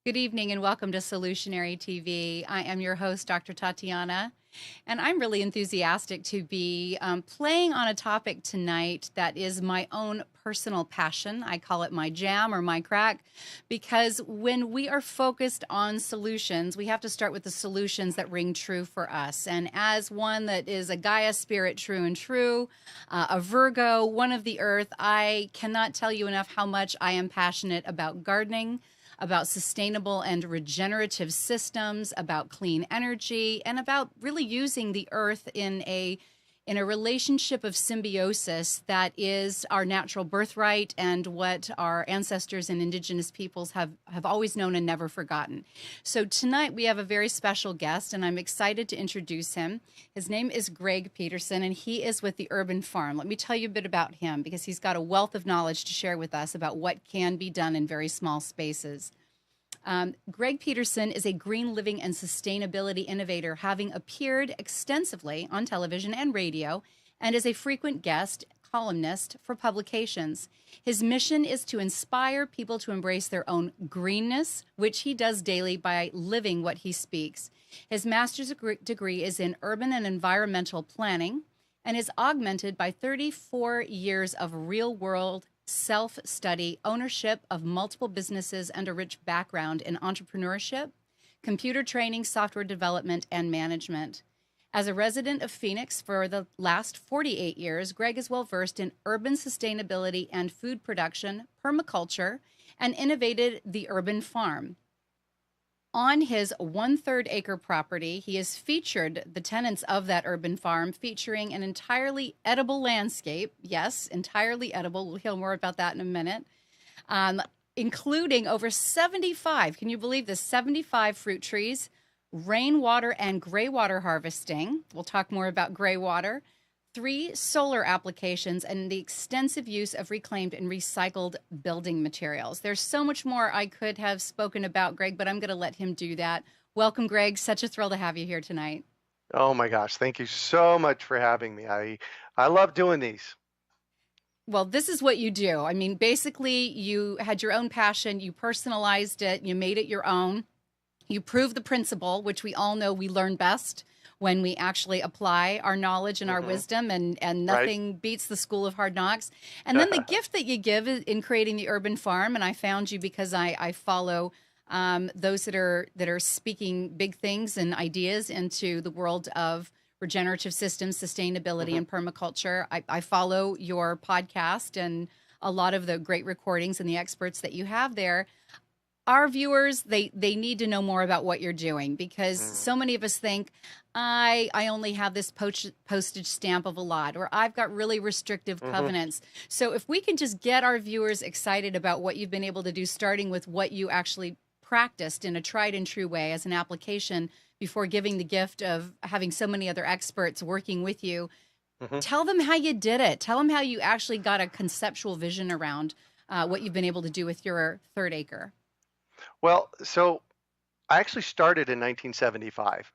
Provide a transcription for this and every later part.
Good evening and welcome to Solutionary TV. I am your host, Dr. Tatiana, and I'm really enthusiastic to be playing on a topic tonight that is my own personal passion. I call it my jam or my crack, because when we are focused on solutions, we have to start with the solutions that ring true for us. And as one that is a Gaia spirit, true and true, a Virgo, one of the earth, I cannot tell you enough how much I am passionate about gardening, about sustainable and regenerative systems, about clean energy, and about really using the earth in a relationship of symbiosis that is our natural birthright and what our ancestors and indigenous peoples have always known and never forgotten. So tonight we have a very special guest, and I'm excited to introduce him. His name is Greg Peterson, and he is with the Irvin Farm. Let me tell you a bit about him, because he's got a wealth of knowledge to share with us about what can be done in very small spaces. Greg Peterson is a green living and sustainability innovator, having appeared extensively on television and radio, and is a frequent guest columnist for publications. His mission is to inspire people to embrace their own greenness, which he does daily by living what he speaks. His master's degree is in urban and environmental planning and is augmented by 34 years of real-world self-study, ownership of multiple businesses, and a rich background in entrepreneurship, computer training, software development, and management. As a resident of Phoenix for the last 48 years, Greg is well-versed in urban sustainability and food production, permaculture, and innovated the Irvin Farm. On his 1/3 acre property, he has featured the tenants of that urban farm, featuring an entirely edible landscape. Yes, entirely edible. We'll hear more about that in a minute. Including over 75, can you believe this, 75 fruit trees, rainwater and gray water harvesting. We'll talk more about gray water. 3 solar applications, and the extensive use of reclaimed and recycled building materials. There's so much more I could have spoken about, Greg, but I'm going to let him do that. Welcome, Greg. Such a thrill to have you here tonight. Oh my gosh, thank you so much for having me. I love doing these. Well, this is what you do. I mean, basically, you had your own passion, you personalized it, you made it your own. You proved the principle, which we all know we learn best when we actually apply our knowledge and our wisdom, and nothing beats the school of hard knocks. And then the gift that you give in creating the Urban Farm, and I found you because I follow those that are speaking big things and ideas into the world of regenerative systems, sustainability, and permaculture. I follow your podcast and a lot of the great recordings and the experts that you have there. Our viewers, they need to know more about what you're doing, because so many of us think, I only have this postage stamp of a lot, or I've got really restrictive covenants. So if we can just get our viewers excited about what you've been able to do, starting with what you actually practiced in a tried and true way as an application before giving the gift of having so many other experts working with you, tell them how you did it. Tell them how you actually got a conceptual vision around what you've been able to do with your 3rd acre. Well, so I actually started in 1975.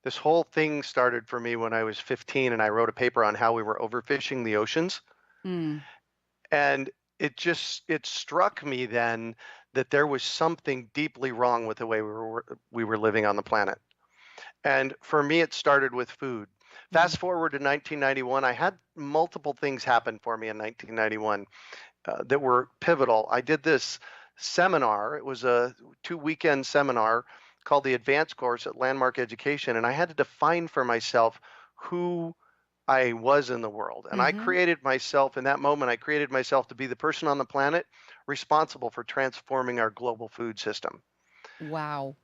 This whole thing started for me when I was 15, and I wrote a paper on how we were overfishing the oceans. And it struck me then that there was something deeply wrong with the way we were living on the planet. And for me, it started with food. Fast forward to 1991, I had multiple things happen for me in 1991 that were pivotal. I did this seminar. It was a 2-weekend seminar called the Advanced Course at Landmark Education, and I had to define for myself who I was in the world. And I created myself in that moment. I created myself to be the person on the planet responsible for transforming our global food system. Wow.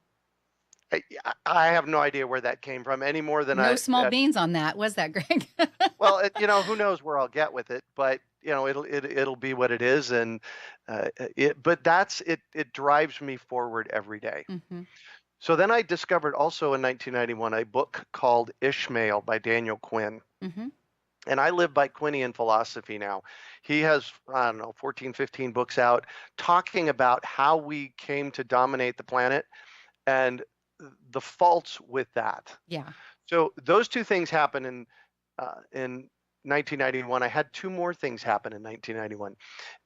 I have no idea where that came from any more than No small beans on that, was that, Greg? well, who knows where I'll get with it, but it'll be what it is, and but that's it. It drives me forward every day. Mm-hmm. So then I discovered also in 1991 a book called Ishmael by Daniel Quinn. Mm-hmm. And I live by Quinian philosophy now. He has, I don't know, 14, 15 books out talking about how we came to dominate the planet and the faults with that. Yeah. So those two things happened in 1991. I had two more things happen in 1991.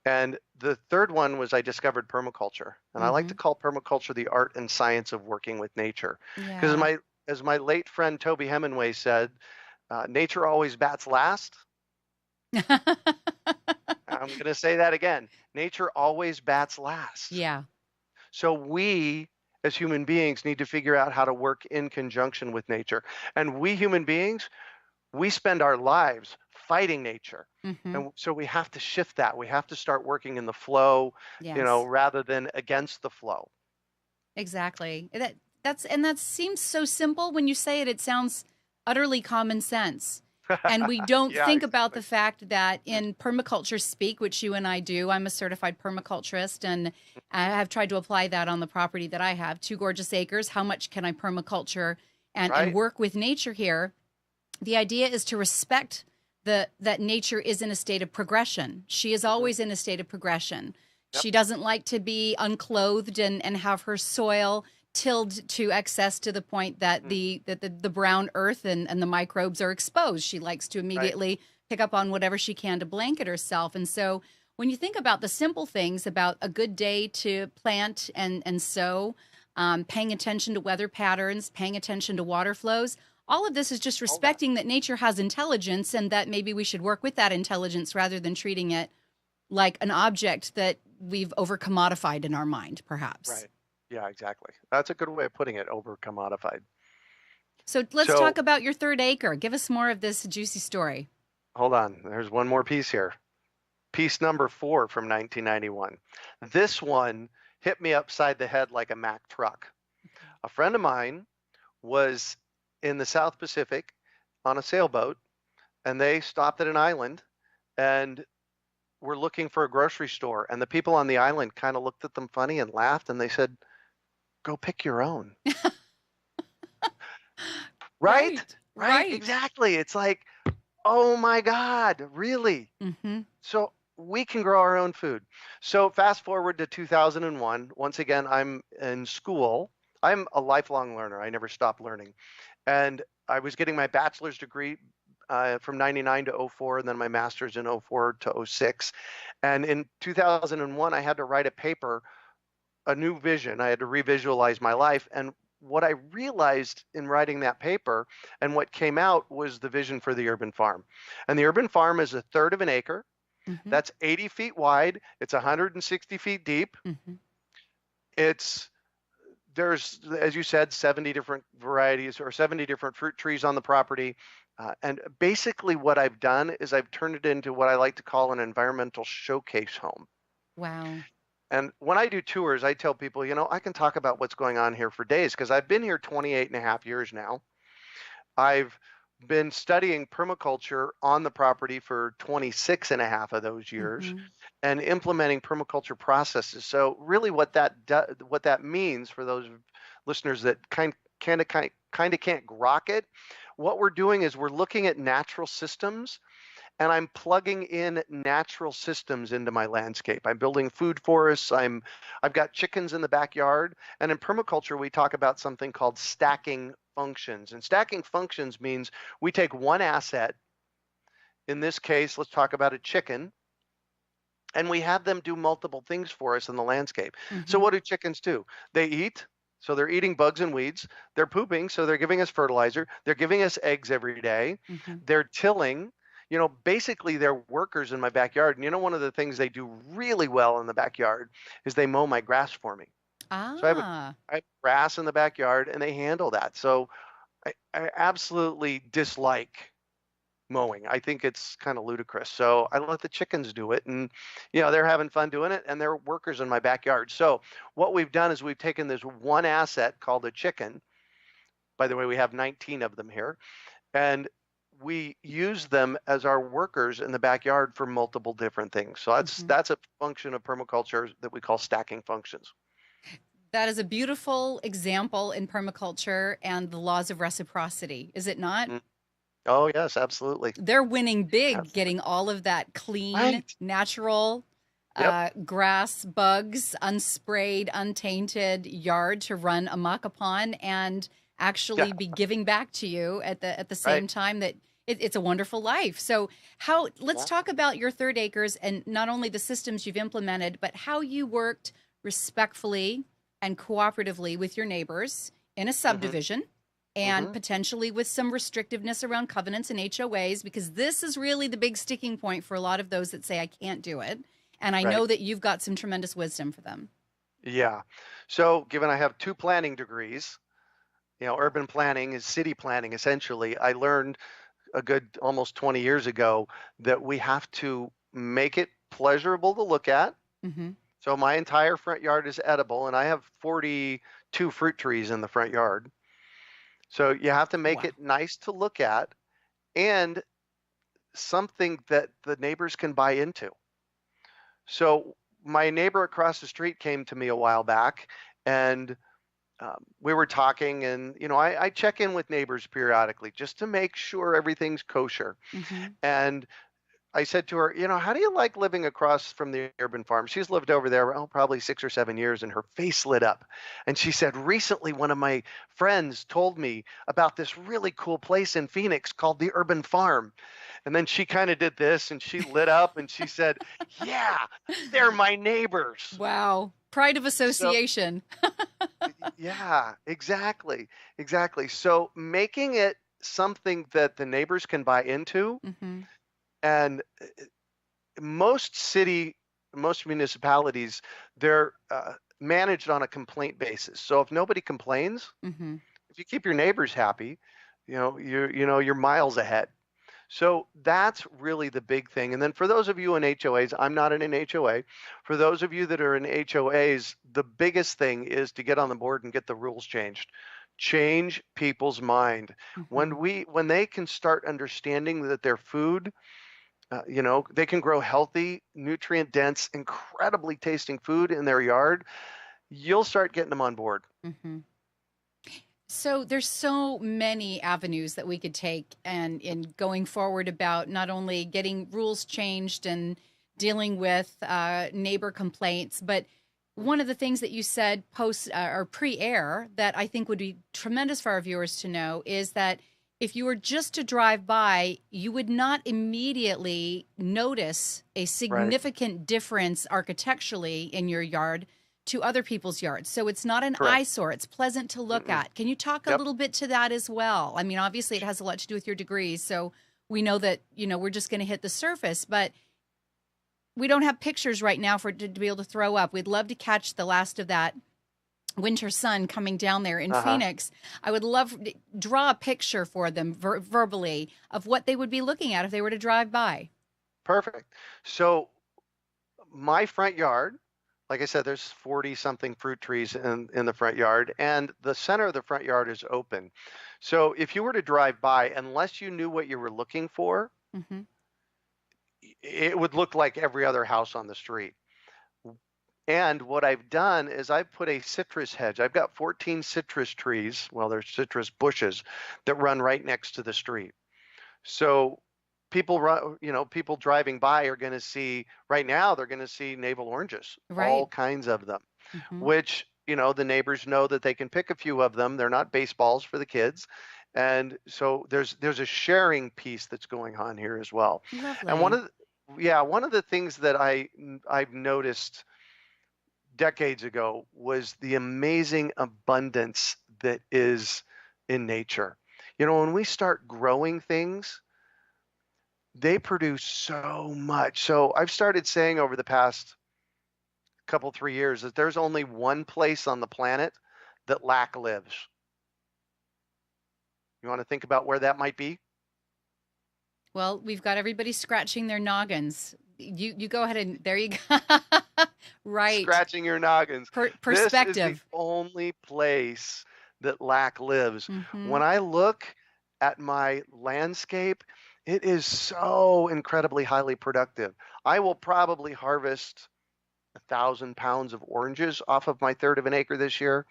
And the third one was I discovered permaculture. And I like to call permaculture the art and science of working with nature. Because as my late friend Toby Hemingway said, nature always bats last. I'm going to say that again. Nature always bats last. Yeah. So we, as human beings, need to figure out how to work in conjunction with nature. And we human beings, we spend our lives fighting nature. And so we have to shift that. We have to start working in the flow, rather than against the flow. Exactly. That seems so simple. When you say it, it sounds utterly common sense. And we don't think about the fact that in permaculture speak, which you and I do, I'm a certified permaculturist, and I have tried to apply that on the property that I have, 2 gorgeous acres. How much can I permaculture and work with nature here? The idea is to respect that nature is in a state of progression. She is always in a state of progression. Yep. She doesn't like to be unclothed and have her soil tilled to excess to the point that the brown earth and the microbes are exposed. She likes to immediately pick up on whatever she can to blanket herself. And so when you think about the simple things about a good day to plant and sow, paying attention to weather patterns, paying attention to water flows, all of this is just respecting that nature has intelligence and that maybe we should work with that intelligence rather than treating it like an object that we've over-commodified in our mind, perhaps. Right. Yeah, exactly. That's a good way of putting it, over-commodified. So let's talk about your 3rd acre. Give us more of this juicy story. Hold on. There's one more piece here. Piece number 4 from 1991. This one hit me upside the head like a Mack truck. A friend of mine was in the South Pacific on a sailboat, and they stopped at an island and were looking for a grocery store. And the people on the island kind of looked at them funny and laughed, and they said, "Go pick your own." Right? Exactly. It's like, oh my God, really? So we can grow our own food. So fast forward to 2001. Once again, I'm in school. I'm a lifelong learner. I never stop learning. And I was getting my bachelor's degree from 99 to 04, and then my master's in 04 to 06. And in 2001, I had to write a paper, a new vision. I had to revisualize my life. And what I realized in writing that paper and what came out was the vision for the urban farm. And the urban farm is 1/3 of an acre. That's 80 feet wide. It's 160 feet deep. There's, as you said, 70 different varieties or 70 different fruit trees on the property. And basically what I've done is I've turned it into what I like to call an environmental showcase home. Wow. And when I do tours, I tell people, I can talk about what's going on here for days because I've been here 28 and a half years now. I've been studying permaculture on the property for 26 and a half of those years and implementing permaculture processes. So really what that means for those listeners that kind of can't grok it, what we're doing is we're looking at natural systems, and I'm plugging in natural systems into my landscape. I'm building food forests. I've got chickens in the backyard. And in permaculture, we talk about something called stacking functions. And stacking functions means we take one asset, in this case, let's talk about a chicken, and we have them do multiple things for us in the landscape. So what do chickens do? They eat. So they're eating bugs and weeds. They're pooping. So they're giving us fertilizer. They're giving us eggs every day. They're tilling. Basically they're workers in my backyard. And one of the things they do really well in the backyard is they mow my grass for me. So I have grass in the backyard, and they handle that. So I absolutely dislike mowing. I think it's kind of ludicrous. So I let the chickens do it, and they're having fun doing it, and they're workers in my backyard. So what we've done is we've taken this one asset called a chicken. By the way, we have 19 of them here, and we use them as our workers in the backyard for multiple different things. So that's a function of permaculture that we call stacking functions. That is a beautiful example in permaculture and the laws of reciprocity, is it not? Oh, yes, absolutely. They're winning big, Absolutely. getting all of that clean, Right. natural grass, bugs, unsprayed, untainted yard to run amok upon and actually be giving back to you at the same time that it's a wonderful life. So let's talk about your 3rd acres and not only the systems you've implemented, but how you worked respectfully and cooperatively with your neighbors in a subdivision and potentially with some restrictiveness around covenants and HOAs, because this is really the big sticking point for a lot of those that say, I can't do it. And I know that you've got some tremendous wisdom for them. Yeah. So given I have 2 planning degrees, urban planning is city planning, essentially, I learned a good almost 20 years ago that we have to make it pleasurable to look at. So my entire front yard is edible, and I have 42 fruit trees in the front yard. So you have to make it nice to look at and something that the neighbors can buy into. So my neighbor across the street came to me a while back, and we were talking, and I check in with neighbors periodically just to make sure everything's kosher. And I said to her, how do you like living across from the urban farm? She's lived over there, probably 6 or 7 years, and her face lit up. And she said, recently, one of my friends told me about this really cool place in Phoenix called the Urban Farm. And then she kind of did this, and she lit up, and she said, yeah, they're my neighbors. Wow. Pride of association. Yeah, exactly. Exactly. So making it something that the neighbors can buy into. And most municipalities, they're managed on a complaint basis. So if nobody complains, if you keep your neighbors happy, you're miles ahead. So that's really the big thing. And then for those of you in HOAs, I'm not in an HOA. For those of you that are in HOAs, the biggest thing is to get on the board and get the rules changed. Change people's mind. When they can start understanding that their food, they can grow healthy, nutrient dense, incredibly tasting food in their yard, you'll start getting them on board. So there's so many avenues that we could take and in going forward about not only getting rules changed and dealing with neighbor complaints, but one of the things that you said post or pre-air that I think would be tremendous for our viewers to know is that if you were just to drive by, you would not immediately notice a significant difference architecturally in your yard to other people's yards. So it's not an eyesore. It's pleasant to look at. Can you talk a little bit to that as well? I mean, obviously it has a lot to do with your degrees. So we know that, we're just going to hit the surface, but we don't have pictures right now to be able to throw up. We'd love to catch the last of that winter sun coming down there in Phoenix. I would love to draw a picture for them verbally of what they would be looking at if they were to drive by. Perfect. So my front yard, like I said, there's 40 something fruit trees in the front yard, and the center of the front yard is open. So if you were to drive by, unless you knew what you were looking for, it would look like every other house on the street. And what I've done is I've put a citrus hedge. I've got 14 citrus trees. Well, they're citrus bushes that run right next to the street. So people driving by are going to see, right now, they're going to see navel oranges, all kinds of them, which, the neighbors know that they can pick a few of them. They're not baseballs for the kids. And so there's a sharing piece that's going on here as well. Lovely. And one of the things that I've noticed decades ago was the amazing abundance that is in nature. When we start growing things, they produce so much. So I've started saying over the past couple, 3 years that there's only one place on the planet that lack lives. You want to think about where that might be? Well, we've got everybody scratching their noggins. You go ahead and there you go. Right. Scratching your noggins. This is the Perspective. only place that lack lives. Mm-hmm. When I look at my landscape, it is so incredibly highly productive. I will probably harvest 1,000 pounds of oranges off of my third of an acre this year,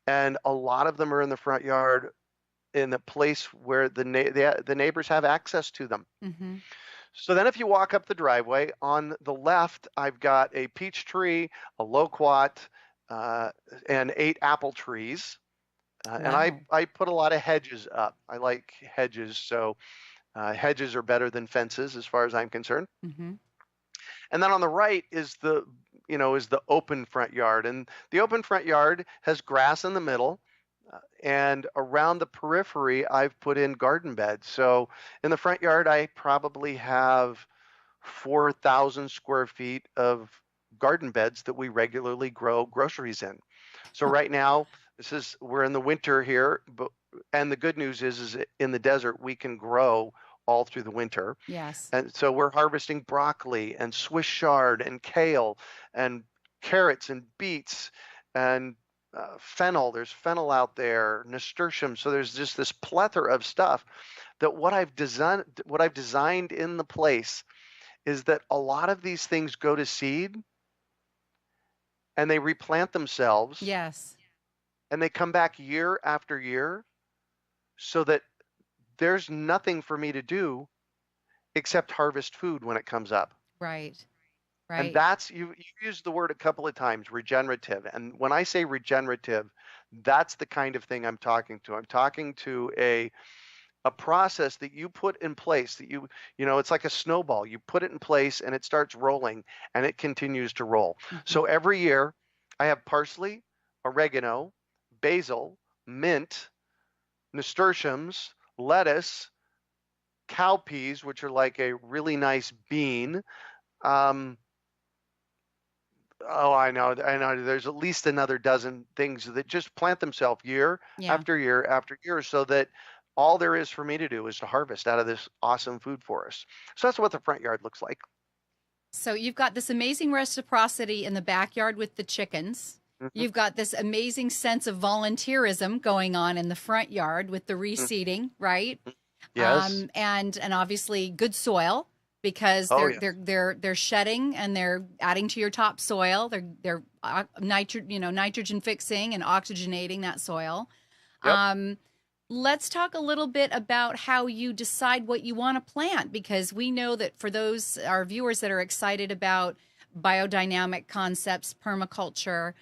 and a lot of them are in the front yard in the place where the neighbors have access to them. Mm-hmm. So then if you walk up the driveway, on the left, I've got a peach tree, a loquat, uh, and 8 apple trees. And Wow. I put a lot of hedges up. I like hedges, so hedges are better than fences as far as I'm concerned. Mm-hmm. And then on the right is the open front yard. And the open front yard has grass in the middle. And around the periphery, I've put in garden beds. So in the front yard, I probably have 4,000 square feet of garden beds that we regularly grow groceries in. So right now, we're in the winter here, and the good news is in the desert, we can grow all through the winter. Yes. And so we're harvesting broccoli and Swiss chard and kale and carrots and beets and fennel. There's fennel out there, nasturtium. So there's just this plethora of stuff that what I've designed in the place is that a lot of these things go to seed and they replant themselves. Yes. And they come back year after year, so that there's nothing for me to do except harvest food when it comes up. Right. And Right. that's, you used the word a couple of times, regenerative. And when I say regenerative, that's the kind of thing I'm talking to. I'm talking to a process that you put in place, that it's like a snowball. You put it in place and it starts rolling and it continues to roll. Mm-hmm. So every year I have parsley, oregano, basil, mint, nasturtiums, lettuce, cowpeas, which are like a really nice bean. I know. There's at least another dozen things that just plant themselves year after year after year, so that all there is for me to do is to harvest out of this awesome food forest. So that's what the front yard looks like. So you've got this amazing reciprocity in the backyard with the chickens. Mm-hmm. You've got this amazing sense of volunteerism going on in the front yard with the reseeding, right? Yes. And obviously good soil, because they're shedding and they're adding to your topsoil. They're nitrogen fixing and oxygenating that soil. Yep. Let's talk a little bit about how you decide what you want to plant, because we know that for those our viewers that are excited about biodynamic concepts, permaculture,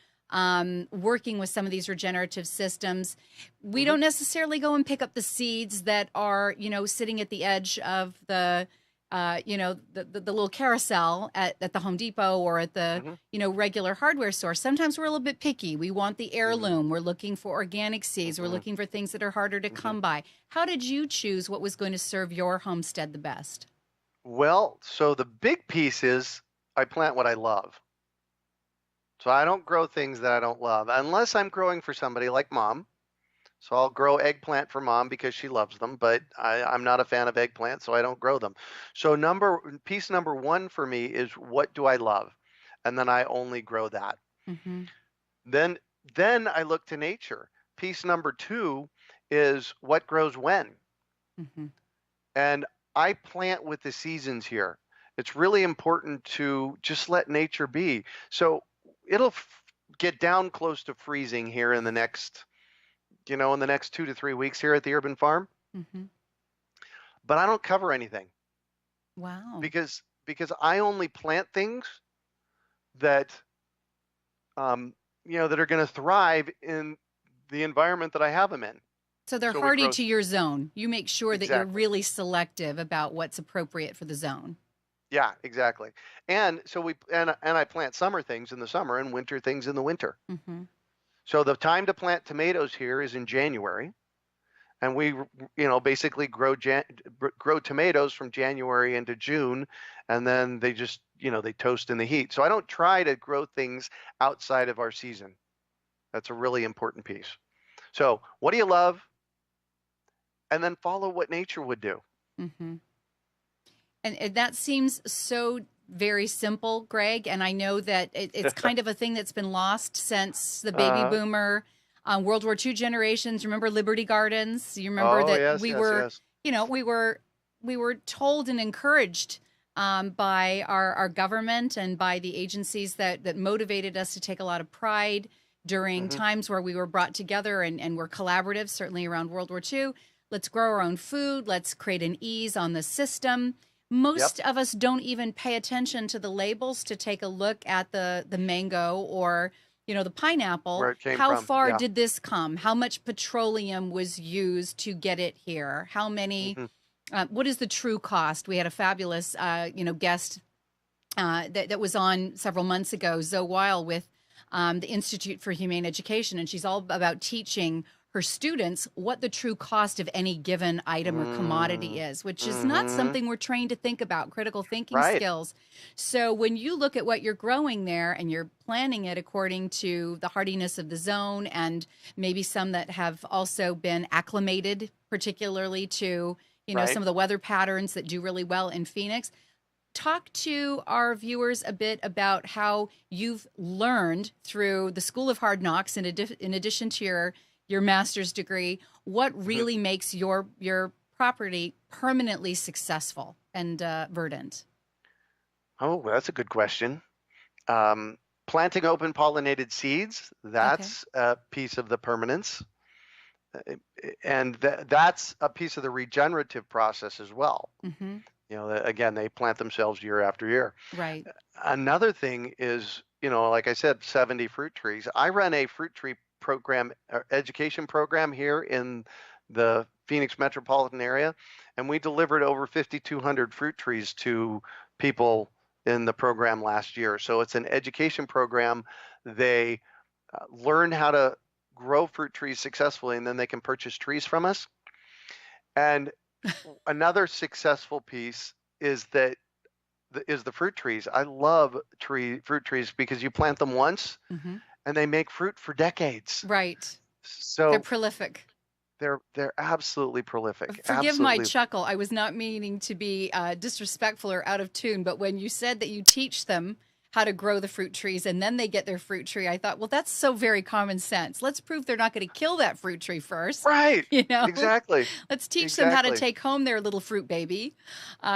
working with some of these regenerative systems, we don't necessarily go and pick up the seeds that are, sitting at the edge of the little carousel at the Home Depot or at the, regular hardware store. Sometimes we're a little bit picky. We want the heirloom. We're looking for organic seeds. We're looking for things that are harder to come by. How did you choose what was going to serve your homestead the best? Well, so the big piece is I plant what I love. So I don't grow things that I don't love, unless I'm growing for somebody like Mom. So I'll grow eggplant for Mom because she loves them, but I'm not a fan of eggplant, so I don't grow them. So piece number one for me is, what do I love? And then I only grow that. Mm-hmm. Then I look to nature. Piece number two is, what grows when? Mm-hmm. And I plant with the seasons here. It's really important to just let nature be. So it'll get down close to freezing here in the next 2 to 3 weeks here at the Urban Farm. Mm-hmm. But I don't cover anything. Wow. Because I only plant things that that are going to thrive in the environment that I have them in. So they're hardy to your zone. You make sure that you're really selective about what's appropriate for the zone. Yeah, exactly. And so I plant summer things in the summer and winter things in the winter. Mm-hmm. So the time to plant tomatoes here is in January, and we basically grow tomatoes from January into June, and then they just they toast in the heat. So I don't try to grow things outside of our season. That's a really important piece. So what do you love? And then follow what nature would do. Mm-hmm. And that seems so very simple, Greg. And I know that it's kind of a thing that's been lost since the baby Uh, boomer, World War II generations. Remember Liberty Gardens? You remember oh, that yes, we yes, were, yes. we were told and encouraged by our government and by the agencies that motivated us to take a lot of pride during Hmm. times where we were brought together and were collaborative, certainly around World War II. Let's grow our own food. Let's create an ease on the system. Yep. Most of us don't even pay attention to the labels to take a look at the mango or the pineapple. Where it came How from. far Yeah. did this come? How much petroleum was used to get it here? How many? Hmm. What is the true cost? We had a fabulous guest that was on several months ago, Zoe Weil with the Institute for Humane Education, and she's all about teaching her students what the true cost of any given item or commodity is, which is not Mm-hmm. something we're trained to think about, critical thinking Right. skills. So when you look at what you're growing there and you're planning it according to the hardiness of the zone and maybe some that have also been acclimated, particularly to, Right. some of the weather patterns that do really well in Phoenix, talk to our viewers a bit about how you've learned through the School of Hard Knocks, in addition to your master's degree, what Hmm. really makes your property permanently successful and verdant. Oh, well, that's a good question. Um, Planting open pollinated seeds, Okay. that's a piece of the permanence. Uh, And that's a piece of the regenerative process as well. Mm-hmm. Again, they plant themselves year after year. Right. Another thing is, like I said, 70 fruit trees. I run a fruit tree program, education program here in the Phoenix metropolitan area, and we delivered over 5,200 fruit trees to people in the program last year. So it's an education program. They learn how to grow fruit trees successfully, and then they can purchase trees from us. And another successful piece is that is the fruit trees. I love fruit trees because you plant them once Mm-hmm. and they make fruit for decades. Right. They're So prolific. they're absolutely prolific. Forgive my Absolutely. chuckle. I was not meaning to be disrespectful or out of tune, but when you said that you teach them how to grow the fruit trees and then they get their fruit tree, I thought, well, that's so very common sense. Let's prove they're not going to kill that fruit tree first. Right. You know, Exactly. let's teach them how to Exactly. take home their little fruit baby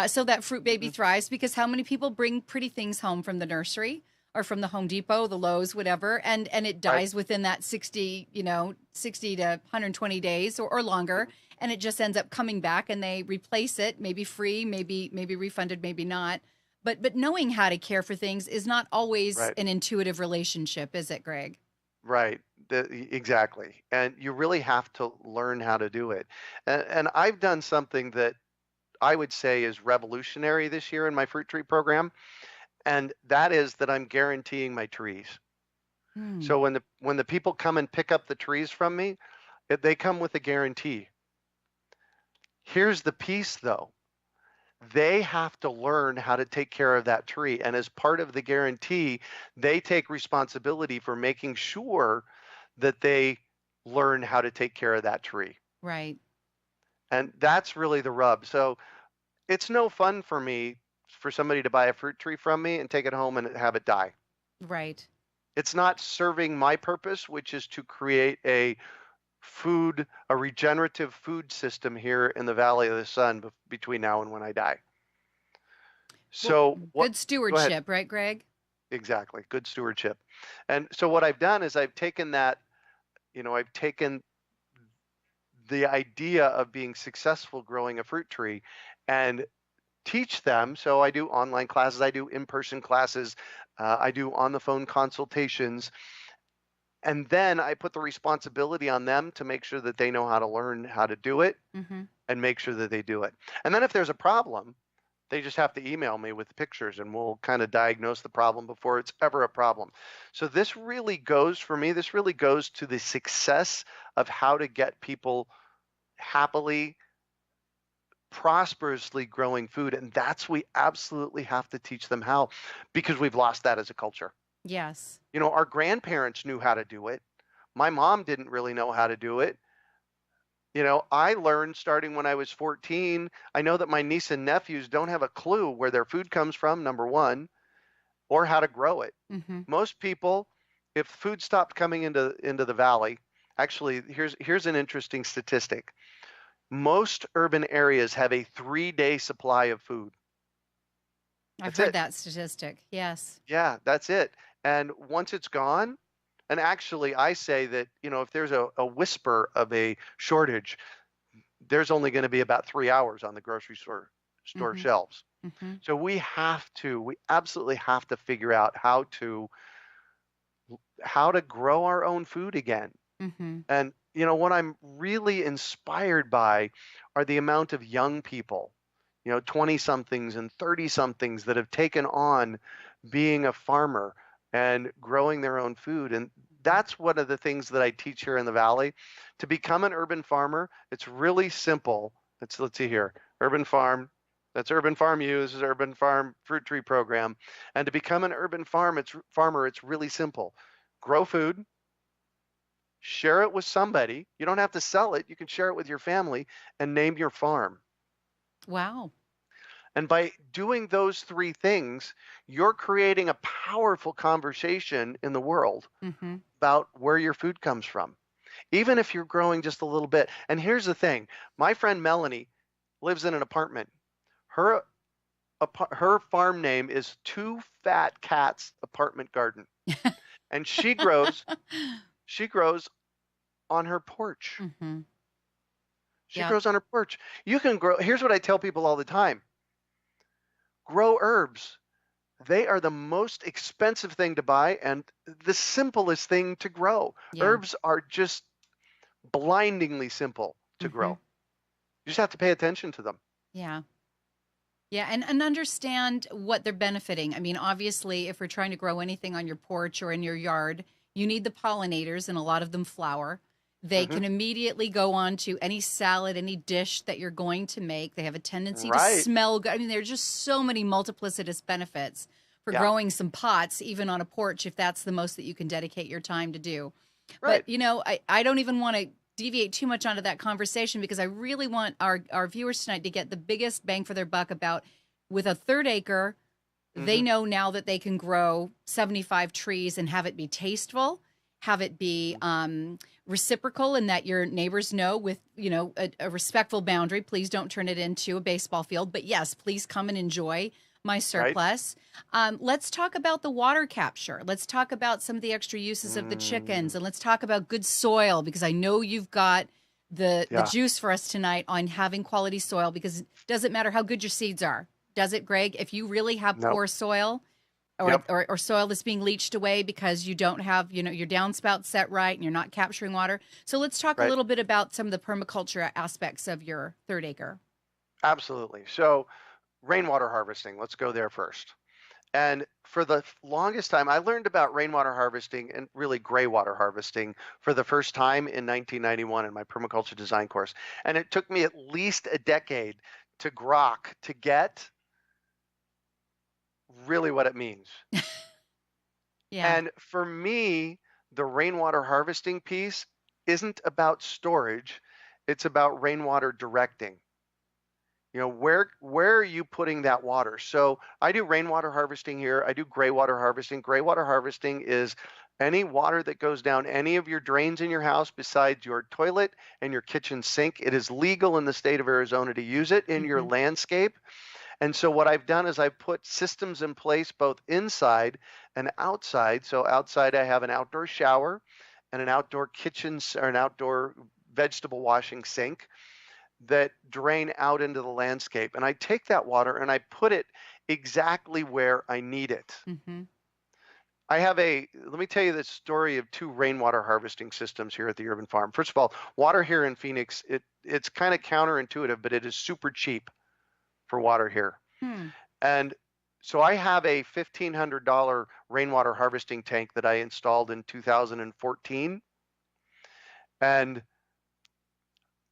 so that fruit baby Mhm. thrives. Because how many people bring pretty things home from the nursery or from the Home Depot, the Lowe's, whatever, and it Right. dies within that 60 to 120 days or longer, and it just ends up coming back and they replace it, maybe free, maybe refunded, maybe not. But knowing how to care for things is not always Right. an intuitive relationship, is it, Greg? Right. Exactly. And you really have to learn how to do it. And I've done something that I would say is revolutionary this year in my fruit tree program, and that is that I'm guaranteeing my trees. Hmm. So when the people come and pick up the trees from me, they come with a guarantee. Here's the piece though. They have to learn how to take care of that tree. And as part of the guarantee, they take responsibility for making sure that they learn how to take care of that tree. Right. And that's really the rub. So it's no fun for me for somebody to buy a fruit tree from me and take it home and have it die. Right. It's not serving my purpose, which is to create a regenerative food system here in the Valley of the Sun between now and when I die. Well, So what, good go ahead. stewardship, right, Greg? Exactly. Good stewardship. And so what I've done is I've taken that, I've taken the idea of being successful growing a fruit tree and teach them. So I do online classes, I do in-person classes, I do on-the-phone consultations, and then I put the responsibility on them to make sure that they know how to learn how to do it Mm-hmm. and make sure that they do it. And then if there's a problem, they just have to email me with pictures and we'll kind of diagnose the problem before it's ever a problem. So this really goes, for me, this really goes to the success of how to get people happily, prosperously growing food. And we absolutely have to teach them how, because we've lost that as a culture. Yes. Our grandparents knew how to do it. My mom didn't really know how to do it. I learned starting when I was 14. I know that my niece and nephews don't have a clue where their food comes from, number one, or how to grow it. Mm-hmm. Most people, if food stopped coming into the valley, actually, here's an interesting statistic. Most urban areas have a 3-day supply of food. I've That's heard it. that statistic. Yes. Yeah, that's it. And once it's gone, and actually, I say that, if there's a whisper of a shortage, there's only going to be about 3 hours on the grocery store Mm-hmm. shelves. Mm-hmm. So we absolutely have to figure out how to grow our own food again. Mm-hmm. And what I'm really inspired by are the amount of young people, 20 somethings and 30 somethings that have taken on being a farmer and growing their own food. And that's one of the things that I teach here in the Valley. To become an urban farmer, it's really simple. Let's see here. Urban Farm. That's Urban Farm U. This is Urban Farm Fruit Tree Program. And to become an urban farmer, it's really simple. Grow food, share it with somebody. You don't have to sell it. You can share it with your family and name your farm. Wow. And by doing those three things, you're creating a powerful conversation in the world Mm-hmm. about where your food comes from, even if you're growing just a little bit. And here's the thing. My friend Melanie lives in an apartment. Her farm name is Two Fat Cats Apartment Garden. And she grows on her porch. Mm-hmm. She Yeah. grows on her porch. You can grow. Here's what I tell people all the time. Grow herbs. They are the most expensive thing to buy and the simplest thing to grow. Yeah. Herbs are just blindingly simple to Mm-hmm. grow. You just have to pay attention to them. Yeah. Yeah, and understand what they're benefiting. I mean, obviously, if we're trying to grow anything on your porch or in your yard, you need the pollinators, and a lot of them flower. They Hmm. can immediately go on to any salad, any dish that you're going to make. They have a tendency to Right. smell good. I mean, there's just so many multiplicitous benefits for Yeah. growing some pots, even on a porch, if that's the most that you can dedicate your time to do. Right. But, I don't even want to deviate too much onto that conversation because I really want our viewers tonight to get the biggest bang for their buck about with a third acre. They know now that they can grow 75 trees and have it be tasteful, have it be reciprocal, and that your neighbors know with, a respectful boundary. Please don't turn it into a baseball field. But yes, please come and enjoy my surplus. Right. Let's talk about the water capture. Let's talk about some of the extra uses of the chickens, and let's talk about good soil, because I know you've got the juice for us tonight on having quality soil, because it doesn't matter how good your seeds are. Does it, Greg? If you really have poor soil or soil that's being leached away because you don't have, your downspout set right and you're not capturing water. So let's talk a little bit about some of the permaculture aspects of your third acre. Absolutely. So rainwater harvesting, let's go there first. And for the longest time, I learned about rainwater harvesting and really gray water harvesting for the first time in 1991 in my permaculture design course. And it took me at least a decade to grok to get really what it means. Yeah. And for me, the rainwater harvesting piece isn't about storage, it's about rainwater directing. Where are you putting that water? So I do rainwater harvesting here. I do gray water harvesting. Gray water harvesting is any water that goes down any of your drains in your house besides your toilet and your kitchen sink. It is legal in the state of Arizona to use it in your landscape. And so what I've done is I've put systems in place both inside and outside. So outside I have an outdoor shower and an outdoor kitchen or an outdoor vegetable washing sink that drain out into the landscape. And I take that water and I put it exactly where I need it. Let me tell you the story of 2 rainwater harvesting systems here at the Urban Farm. First of all, water here in Phoenix, it's kind of counterintuitive, but it is super cheap for water here. And so I have a $1,500 rainwater harvesting tank that I installed in 2014. And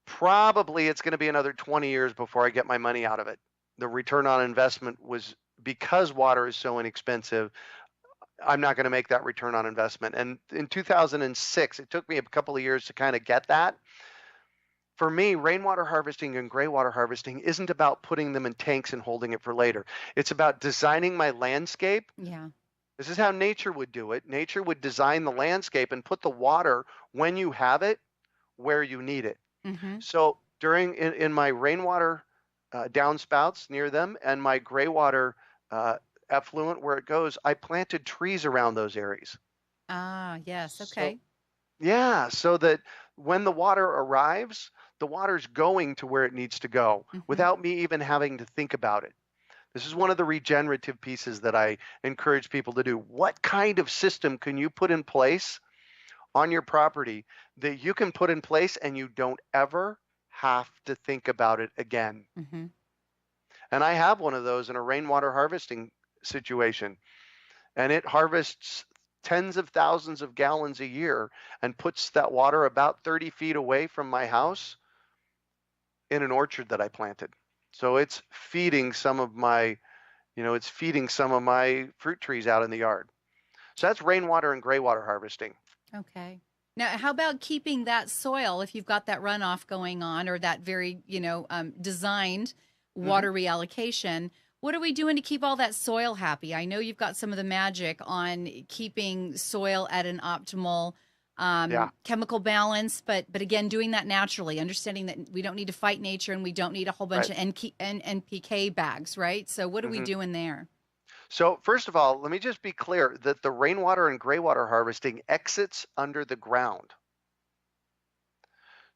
probably it's going to be another 20 years before I get my money out of it. The return on investment was, because water is so inexpensive, I'm not going to make that return on investment. And in 2006, it took me a couple of years to kind of get that. For me, rainwater harvesting and gray water harvesting isn't about putting them in tanks and holding it for later. It's about designing my landscape. Yeah. This is how nature would do it. Nature would design the landscape and put the water when you have it where you need it. Mm-hmm. So in my rainwater downspouts near them and my gray water effluent where it goes, I planted trees around those areas. Ah, yes. So Okay. yeah, so that when the water arrives, the water's going to where it needs to go Mm-hmm. without me even having to think about it. This is one of the regenerative pieces that I encourage people to do. What kind of system can you put in place on your property that you can put in place and you don't ever have to think about it again? Mm-hmm. And I have one of those in a rainwater harvesting situation, and it harvests tens of thousands of gallons a year and puts that water about 30 feet away from my house in an orchard that I planted. So it's feeding some of my, it's feeding some of my fruit trees out in the yard. So that's rainwater and gray water harvesting. Okay. Now, how about keeping that soil if you've got that runoff going on or that very, designed water reallocation? What are we doing to keep all that soil happy? I know you've got some of the magic on keeping soil at an optimal Yeah, chemical balance, but again, doing that naturally, understanding that we don't need to fight nature and we don't need a whole bunch right. of NPK bags, right? So what are we hmm doing there? So first of all, let me just be clear that the rainwater and gray water harvesting exits under the ground.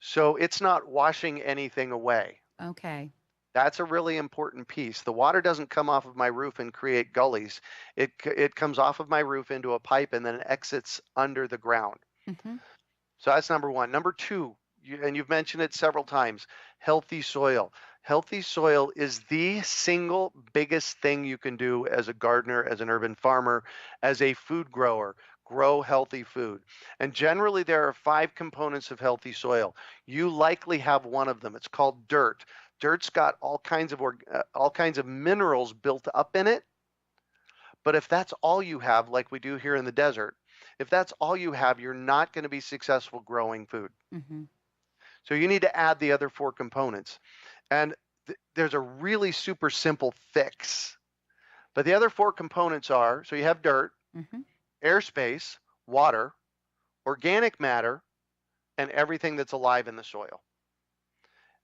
So it's not washing anything away. Okay. That's a really important piece. The water doesn't come off of my roof and create gullies. It comes off of my roof into a pipe and then exits under the ground. Mm-hmm. So that's number one. Number two, and you've mentioned it several times, healthy soil. Healthy soil is the single biggest thing you can do as a gardener, as an urban farmer, as a food grower. Grow healthy food. And generally, there are 5 components of healthy soil. You likely have one of them. It's called dirt. Dirt's got all kinds of minerals built up in it. But if that's all you have, like we do here in the desert, if that's all you have, you're not going to be successful growing food. Mm-hmm. So you need to add the other 4 components. And there's a really super simple fix. But the other 4 components are, so you have dirt, Mm-hmm. airspace, water, organic matter, and everything that's alive in the soil.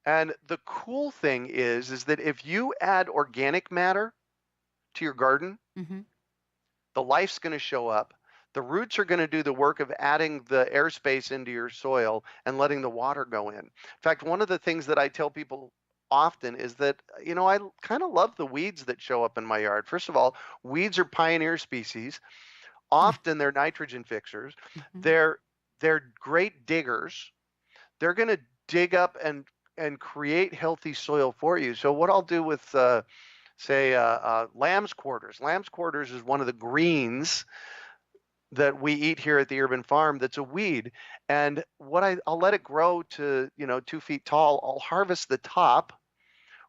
And the cool thing is that if you add organic matter to your garden, Mm-hmm. the life's going to show up. The roots are going to do the work of adding the airspace into your soil and letting the water go in. In fact, one of the things that I tell people often is that, I kind of love the weeds that show up in my yard. First of all, weeds are pioneer species. Often they're nitrogen fixers. Mm-hmm. They're great diggers. They're going to dig up and create healthy soil for you. So what I'll do with say lamb's quarters. Lamb's quarters is one of the greens that we eat here at the urban farm that's a weed. And I'll let it grow to 2 feet tall. I'll harvest the top,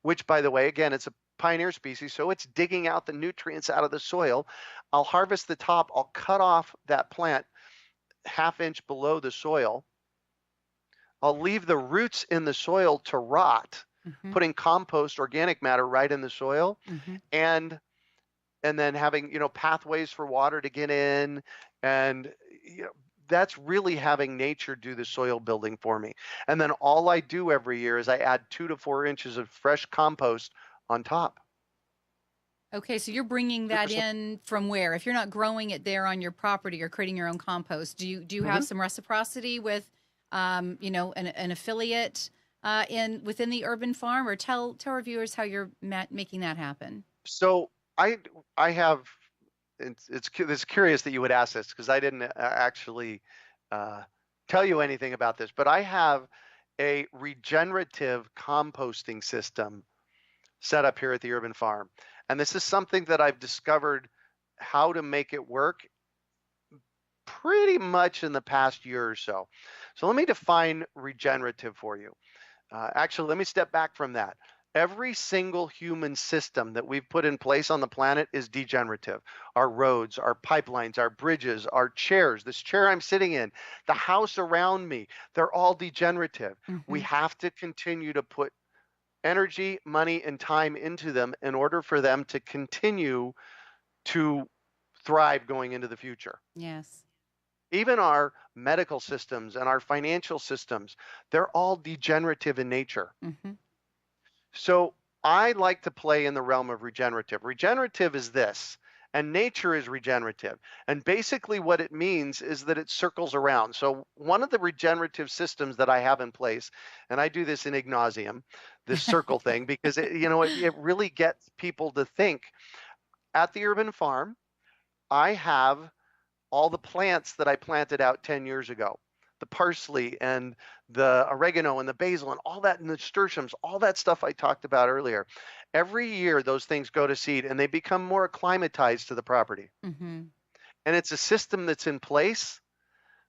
which, by the way, again, it's a pioneer species, so it's digging out the nutrients out of the soil. I'll harvest the top. I'll cut off that plant ½ inch below the soil. I'll leave the roots in the soil to rot, Mm-hmm. putting compost, organic matter right in the soil, Mm-hmm. and then having pathways for water to get in, and that's really having nature do the soil building for me. And then all I do every year is I add 2 to 4 inches of fresh compost on top. Okay, so you're bringing that in from where? If you're not growing it there on your property or creating your own compost, do you have some reciprocity with, an affiliate within the urban farm, or tell our viewers how you're making that happen? So I have. It's curious that you would ask this because I didn't actually tell you anything about this, but I have a regenerative composting system set up here at the urban farm. And this is something that I've discovered how to make it work pretty much in the past year or so. So let me define regenerative for you. Actually, let me step back from that. Every single human system that we've put in place on the planet is degenerative. Our roads, our pipelines, our bridges, our chairs, this chair I'm sitting in, the house around me, they're all degenerative. We have to continue to put energy, money, and time into them in order for them to continue to thrive going into the future. Yes. Even our medical systems and our financial systems, they're all degenerative in nature. So I like to play in the realm of regenerative. Regenerative is this, and nature is regenerative. And basically what it means is that it circles around. So one of the regenerative systems that I have in place, and I do this in ad nauseam, this circle thing, because it really gets people to think. At the Irvin farm, I have all the plants that I planted out 10 years ago. The parsley and the oregano and the basil and all that, and the nasturtiums, all that stuff I talked about earlier. Every year those things go to seed and they become more acclimatized to the property. And it's a system that's in place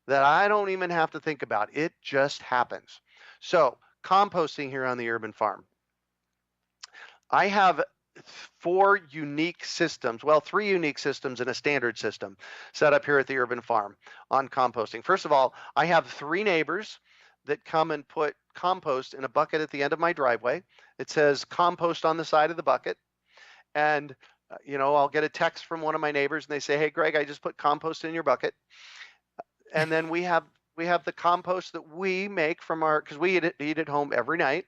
that I don't even have to think about. It just happens. So composting here on the Irvin farm. I have 4 unique systems, well, 3 unique systems and a standard system set up here at the Irvin farm on composting. First of all, I have 3 neighbors that come and put compost in a bucket at the end of my driveway. It says compost on the side of the bucket. And, I'll get a text from one of my neighbors and they say, hey, Greg, I just put compost in your bucket. And then we have the compost that we make from because we eat at home every night.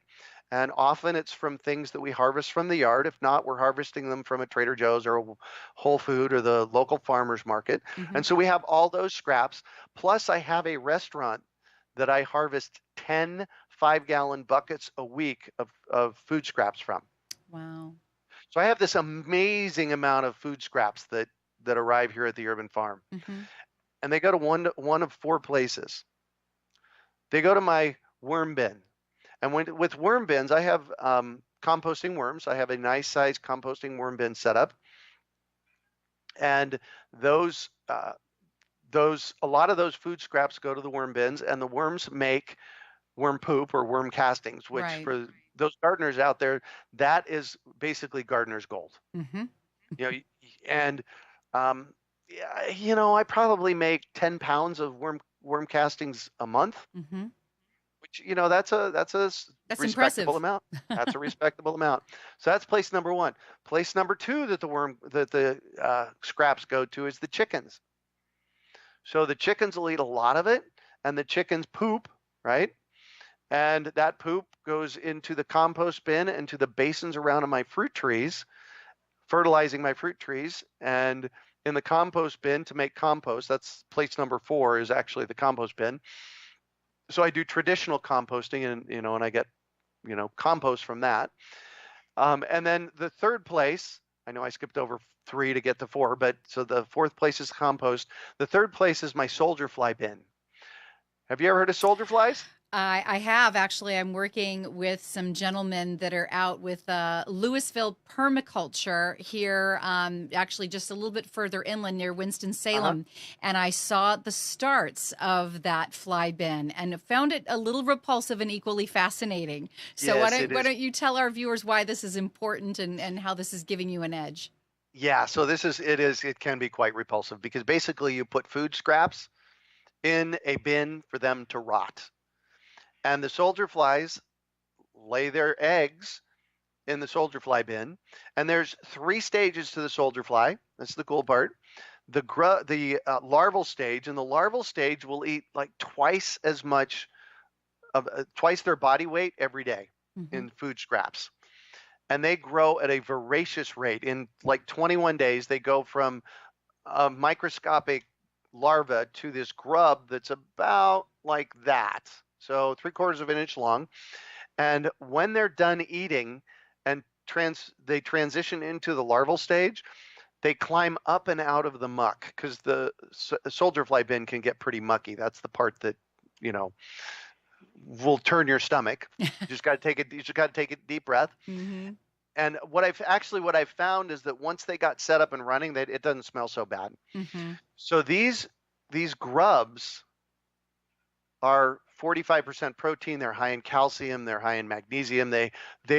And often it's from things that we harvest from the yard. If not, we're harvesting them from a Trader Joe's or a Whole Food or the local farmer's market. And so we have all those scraps. Plus, I have a restaurant that I harvest 10 5-gallon buckets a week of food scraps from. Wow. So I have this amazing amount of food scraps that arrive here at the Irvin farm. And they go to one of 4 places. They go to my worm bin. And with worm bins, I have composting worms. I have a nice size composting worm bin set up. And a lot of those food scraps go to the worm bins, and the worms make worm poop or worm castings, which for those gardeners out there, that is basically gardener's gold. And I probably make 10 pounds of worm castings a month. Which, that's a respectable impressive amount. That's a respectable amount. So that's place number 1. Place number 2 that the scraps go to is the chickens. So the chickens will eat a lot of it, and the chickens poop, right? And that poop goes into the compost bin and to the basins around my fruit trees, fertilizing my fruit trees. And in the compost bin to make compost, that's place number 4 is actually the compost bin. So I do traditional composting and I get, compost from that. And then the 3rd place, I know I skipped over 3 to get to 4, but so the 4th place is compost. The 3rd place is my soldier fly bin. Have you ever heard of soldier flies? I have actually. I'm working with some gentlemen that are out with Louisville permaculture here, actually just a little bit further inland near Winston-Salem. And I saw the starts of that fly bin and found it a little repulsive and equally fascinating. So Yes, why don't you tell our viewers why this is important and how this is giving you an edge? Yeah, so it can be quite repulsive because basically you put food scraps in a bin for them to rot. And the soldier flies lay their eggs in the soldier fly bin. And there's 3 stages to the soldier fly. That's the cool part. The larval stage, and the larval stage will eat like twice as much of twice their body weight every day in food scraps. And they grow at a voracious rate. In like 21 days, they go from a microscopic larva to this grub that's about like that. So 3/4 of an inch long. And when they're done eating and they transition into the larval stage, they climb up and out of the muck because the soldier fly bin can get pretty mucky. That's the part that, will turn your stomach. You just got to take a deep breath. And what I've found is that once they got set up and running, it doesn't smell so bad. So these grubs are 45% protein, they're high in calcium, they're high in magnesium. They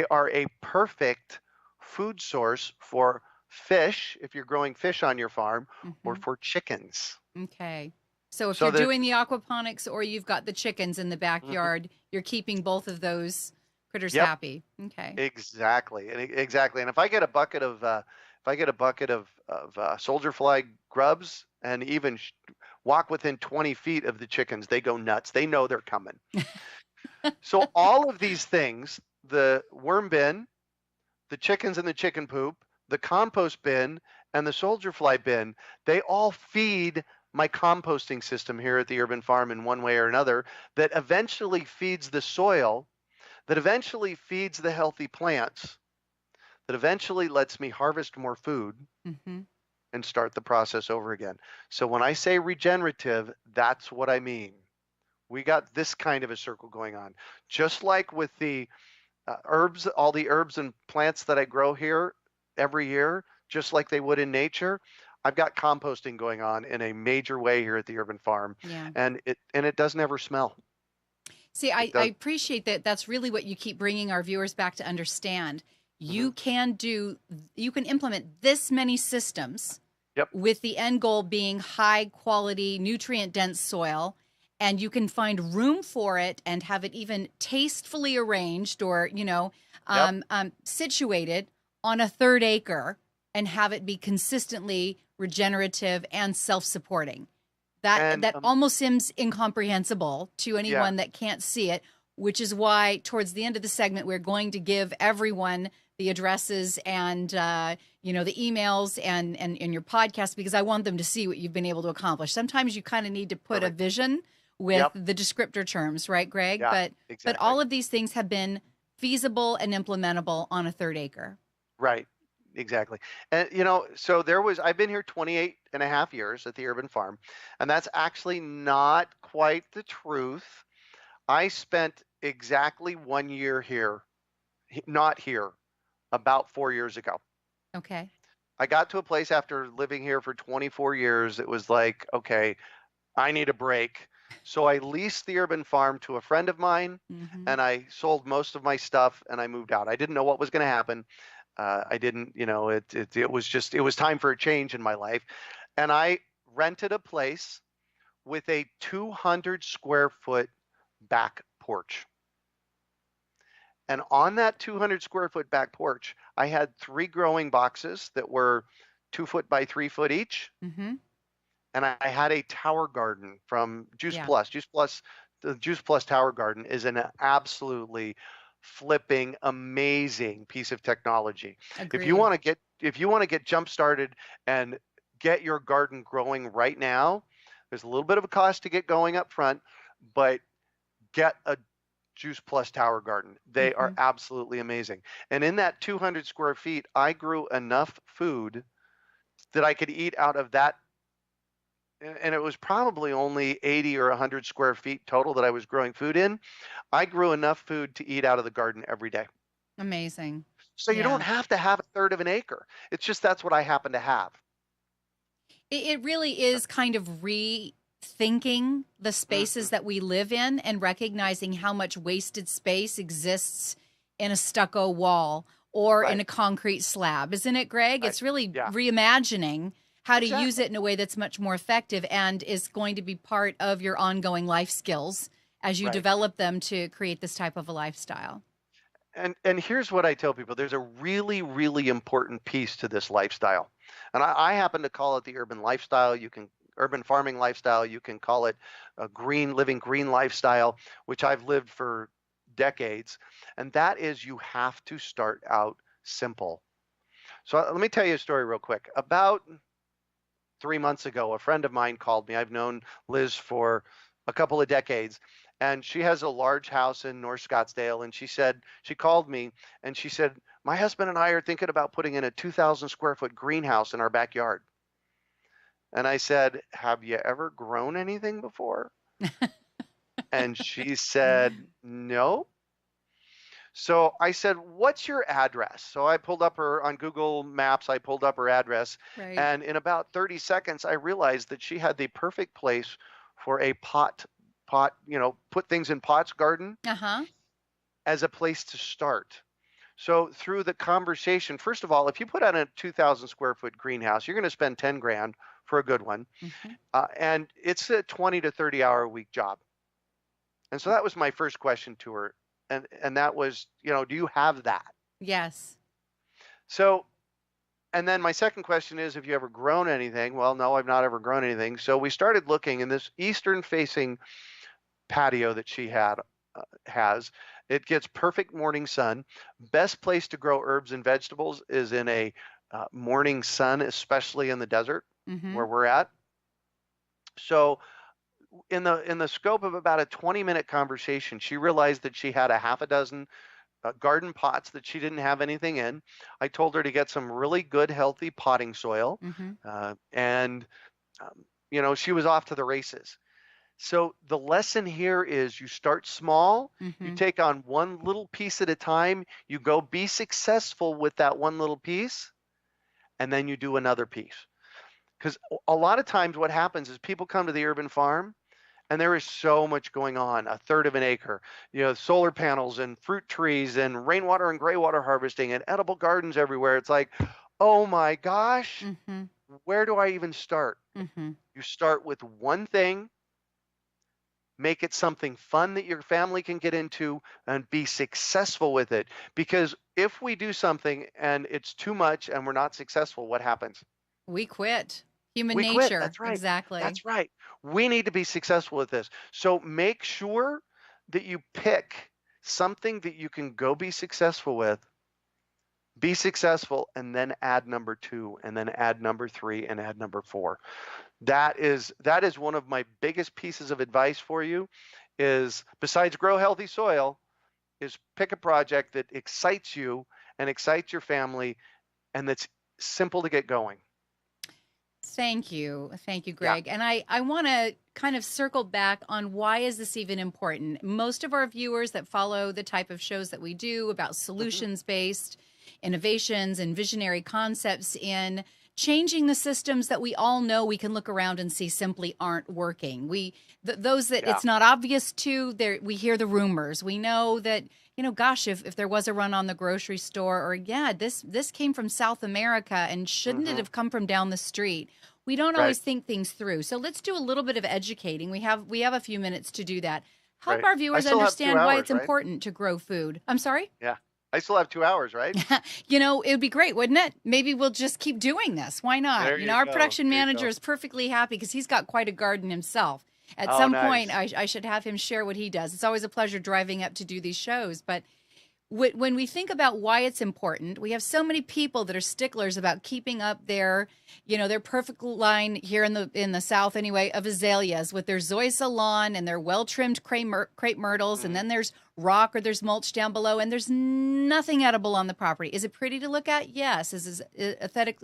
are a perfect food source for fish, if you're growing fish on your farm, or Mm-hmm. for chickens. Okay. So if So you're that, doing the aquaponics or you've got the chickens in the backyard, you're keeping both of those critters yep, happy. Okay. exactly, exactly. And if I get a bucket of soldier fly grubs and even walk within 20 feet of the chickens, they go nuts. They know they're coming. So all of these things, the worm bin, the chickens and the chicken poop, the compost bin, and the soldier fly bin, they all feed my composting system here at the Irvin farm in one way or another, that eventually feeds the soil, that eventually feeds the healthy plants, that eventually lets me harvest more food Mm-hmm. and start the process over again. So when I say regenerative, that's what I mean. We got this kind of a circle going on. Just like with the herbs, all the herbs and plants that I grow here every year, just like they would in nature, I've got composting going on in a major way here at the Irvin farm. Yeah. And it doesn't ever smell. See, I appreciate that. That's really what you keep bringing our viewers back to understand. You can implement this many systems with the end goal being high quality, nutrient dense soil, and you can find room for it and have it even tastefully arranged or, situated on a 3rd acre and have it be consistently regenerative and self-supporting. That almost seems incomprehensible to anyone that can't see it, which is why towards the end of the segment, we're going to give everyone the addresses and, the emails and your podcast, because I want them to see what you've been able to accomplish. Sometimes you kind of need to put a vision with the descriptor terms, right, Greg? Yeah, but exactly. all of these things have been feasible and implementable on a 3rd acre. Right. Exactly. And, so I've been here 28 and a half years at the Irvin farm, and that's actually not quite the truth. I spent exactly 1 year here, not here, about 4 years ago. Okay. I got to a place after living here for 24 years. It was like, okay, I need a break. So I leased the Irvin farm to a friend of mine, and I sold most of my stuff and I moved out. I didn't know what was going to happen. I didn't, it was time for a change in my life. And I rented a place with a 200 square foot back porch. And on that 200 square foot back porch, I had 3 growing boxes that were 2 foot by 3 foot each. And I had a tower garden from Juice Plus. The Juice Plus Tower Garden is an absolutely flipping amazing piece of technology. Agreed. If you want to get jump started and get your garden growing right now, there's a little bit of a cost to get going up front, but get a Juice Plus Tower Garden. They are absolutely amazing. And in that 200 square feet, I grew enough food that I could eat out of that. And it was probably only 80 or 100 square feet total that I was growing food in. I grew enough food to eat out of the garden every day. Amazing. So you don't have to have 1/3 of an acre. It's just that's what I happen to have. It really is kind of rethinking the spaces that we live in and recognizing how much wasted space exists in a stucco wall or in a concrete slab. Isn't it, Greg? It's really reimagining how to use it in a way that's much more effective and is going to be part of your ongoing life skills as you develop them to create this type of a lifestyle. And here's what I tell people. There's a really, really important piece to this lifestyle. And I happen to call it the urban lifestyle. Urban farming lifestyle. You can call it a living green lifestyle, which I've lived for decades. And that is, you have to start out simple. So let me tell you a story real quick. About 3 months ago, a friend of mine called me. I've known Liz for a couple of decades, and she has a large house in North Scottsdale. And she called me and she said, my husband and I are thinking about putting in a 2,000 square foot greenhouse in our backyard. And I said, have you ever grown anything before? And she said, no. So I said, what's your address? So I pulled up on Google Maps, I pulled up her address. And in about 30 seconds, I realized that she had the perfect place for a pot pot, put things in pots garden Uh-huh. as a place to start. So through the conversation, first of all, if you put on a 2,000 square foot greenhouse, you're going to spend 10 grand for a good one. Mm-hmm. And it's a 20 to 30 hour a week job. And so that was my first question to her. And that was, do you have that? Yes. So, and then my second question is, have you ever grown anything? Well, no, I've not ever grown anything. So we started looking in this eastern facing patio that she has. It gets perfect morning sun. Best place to grow herbs and vegetables is in a morning sun, especially in the desert where we're at. So in the scope of about a 20-minute conversation, she realized that she had a half a dozen garden pots that she didn't have anything in. I told her to get some really good, healthy potting soil, and she was off to the races. So the lesson here is you start small, you take on one little piece at a time, you go be successful with that one little piece, and then you do another piece. Because a lot of times what happens is people come to the urban farm and there is so much going on, a third of an acre, solar panels and fruit trees and rainwater and gray water harvesting and edible gardens everywhere. It's like, oh my gosh, where do I even start? You start with one thing, make it something fun that your family can get into, and be successful with it. Because if we do something and it's too much and we're not successful, what happens? We quit. Human We quit. nature. That's right. Exactly. That's right. We need to be successful with this. So make sure that you pick something that you can go be successful with, be successful, and then add number 2, and then add number 3, and add number 4. That is one of my biggest pieces of advice for you, is besides grow healthy soil, is pick a project that excites you and excites your family and that's simple to get going. Thank you, Greg. Yeah. And I want to kind of circle back on why is this even important? Most of our viewers that follow the type of shows that we do about solutions-based innovations and visionary concepts in changing the systems that we all know we can look around and see simply aren't working. Those that it's not obvious to, we hear the rumors. We know that, gosh, if there was a run on the grocery store, or this came from South America and shouldn't it have come from down the street? We don't always think things through. So let's do a little bit of educating. We have a few minutes to do that. Help our viewers understand why it's important to grow food. I'm sorry? Yeah. I still have 2 hours, right? It would be great, wouldn't it? Maybe we'll just keep doing this. Why not? Our production manager is perfectly happy because he's got quite a garden himself. At some point, I should have him share what he does. It's always a pleasure driving up to do these shows. But when we think about why it's important, we have so many people that are sticklers about keeping up their perfect line here in the South anyway of azaleas with their zoysia lawn and their well-trimmed crepe myrtles, and then there's rock or there's mulch down below, and there's nothing edible on the property. Is it pretty to look at? Yes. Is it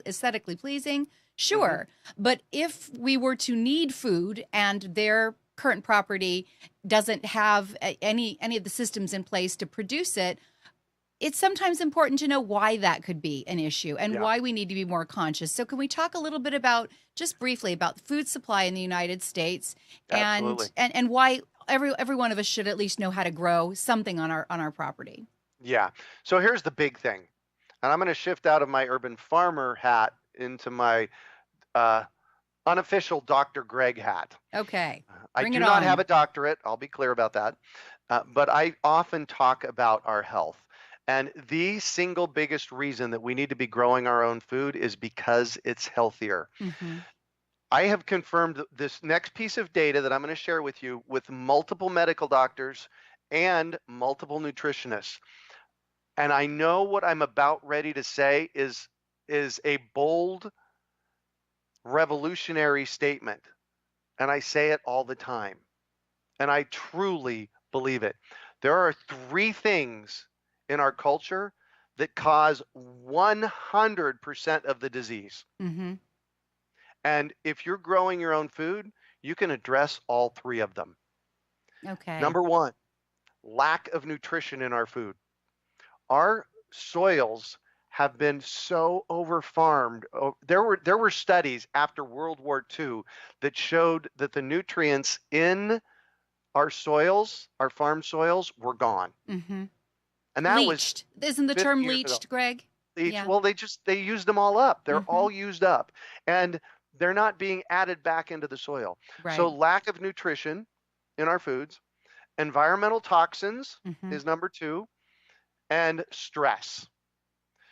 aesthetically pleasing? Sure. But if we were to need food and their current property doesn't have any of the systems in place to produce it, it's sometimes important to know why that could be an issue and why we need to be more conscious. So can we talk a little bit about, just briefly, about the food supply in the United States and why every one of us should at least know how to grow something on our property? Yeah. So here's the big thing. And I'm going to shift out of my urban farmer hat into my unofficial Dr. Greg hat. Okay. I do not have a doctorate. I'll be clear about that. But I often talk about our health. And the single biggest reason that we need to be growing our own food is because it's healthier. I have confirmed this next piece of data that I'm going to share with you with multiple medical doctors and multiple nutritionists. And I know what I'm about ready to say is a bold, revolutionary statement. And I say it all the time. And I truly believe it. There are 3 things in our culture that cause 100% of the disease. And if you're growing your own food, you can address all 3 of them. Okay. Number 1, lack of nutrition in our food. Our soils have been so over-farmed. There were studies after World War II that showed that the nutrients in our soils, our farm soils, were gone. Mm-hmm. And that was Leached. Isn't the 50 term years ago. leached, Greg? Yeah. Well, they used them all up. They're Mm-hmm. all used up. And they're not being added back into the soil. So Right. lack of nutrition in our foods, environmental toxins Mm-hmm. is number 2, and stress. Right.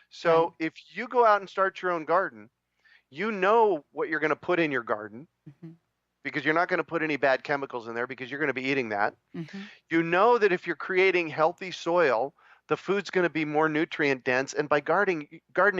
So if you go out and start your own garden, you know what you're going to put in your garden Mm-hmm. because you're not going to put any bad chemicals in there because you're going to be eating that. Mm-hmm. You know that if you're creating healthy soil, the food's going to be more nutrient dense. And by gardening,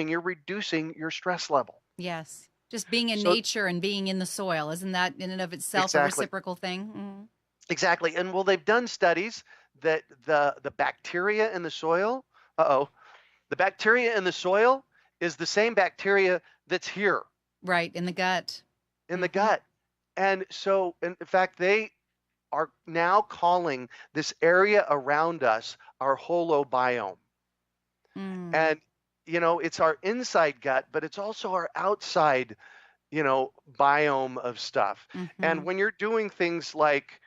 you're reducing your stress level. Yes. Just being in So nature and being in the soil. Isn't that in and of itself a exactly, reciprocal thing? Mm-hmm. exactly. And well, they've done studies that the bacteria in the soil, the bacteria in the soil is the same bacteria that's here Right. In the gut. in the Mm-hmm. gut. And so, in fact, they are now calling this area around us our holobiome. Mm. And, it's our inside gut, but it's also our outside, biome of stuff. Mm-hmm. And when you're doing things like